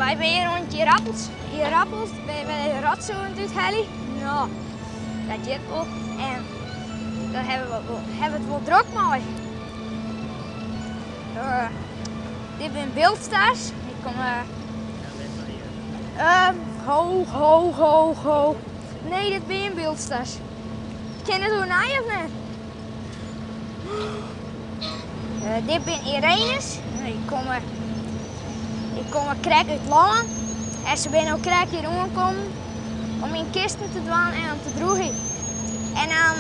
wij zijn hier rond hier appels bij de rotzooi uit Helly. Nou, dat zit wel. En daar hebben we het wel druk mee. Dit zijn wildstars. Die komen. Ho. Nee, dit zijn wildstars. Ken je het hoe naai of niet? Dit zijn Irenes. Die komen krek uit Langen. En ze zijn ook krek hier omgekomen om in kisten te doen en om te droegen. En dan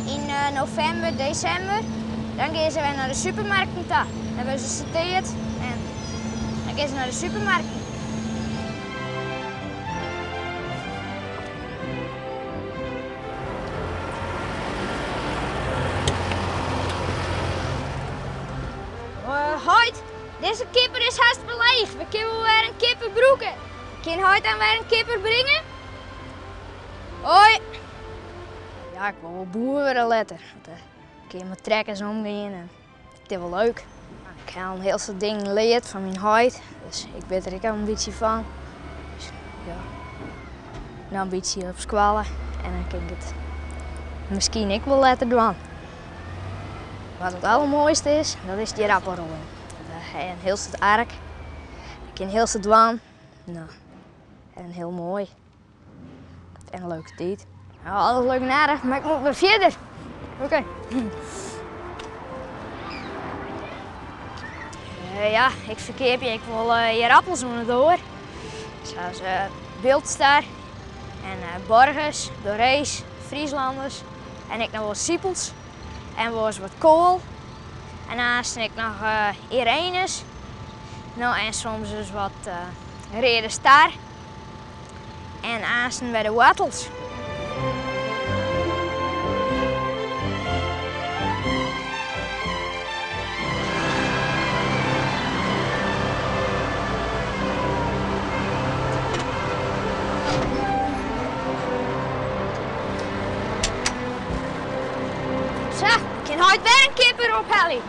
in november, december, dan gaan ze weer naar de supermarkten toe. Dan hebben ze gesorteerd en dan gaan ze naar de supermarkten. Hoi, deze kipper is haast leeg. We kunnen weer een kipper broeken. Kan Hoi dan weer een kipper brengen? Hoi. Ja, ik wil wel boeren willen letten. Ik kan met trekkers omgaan en het is wel leuk. Ik heb een heel soort dingen geleerd van mijn huid, dus ik weet er ook een beetje van. Dus, ja, een ambitie op squallen en dan kan ik het misschien ik wel laten doen. Wat het allermooiste is, dat is die rappelrollen. Een heel stuk ark, ik kan heel stuk doen. Nou, en heel mooi. En een leuke tijd. Nou, alles leuk en aardig, maar ik moet weer verder. Oké. Ja, ik verkeer je. Ik wil hier appels doen door. Zoals Wildstar en Borgers, Dorees, Frieslanders en ik nog wel Siepels en wel eens wat kool. En daarnaast ik nog Irenes. Nou, en soms dus wat Rede Star. En aanstaan bij de wattels. Zo, ik kan heute weer een kipper ophalen.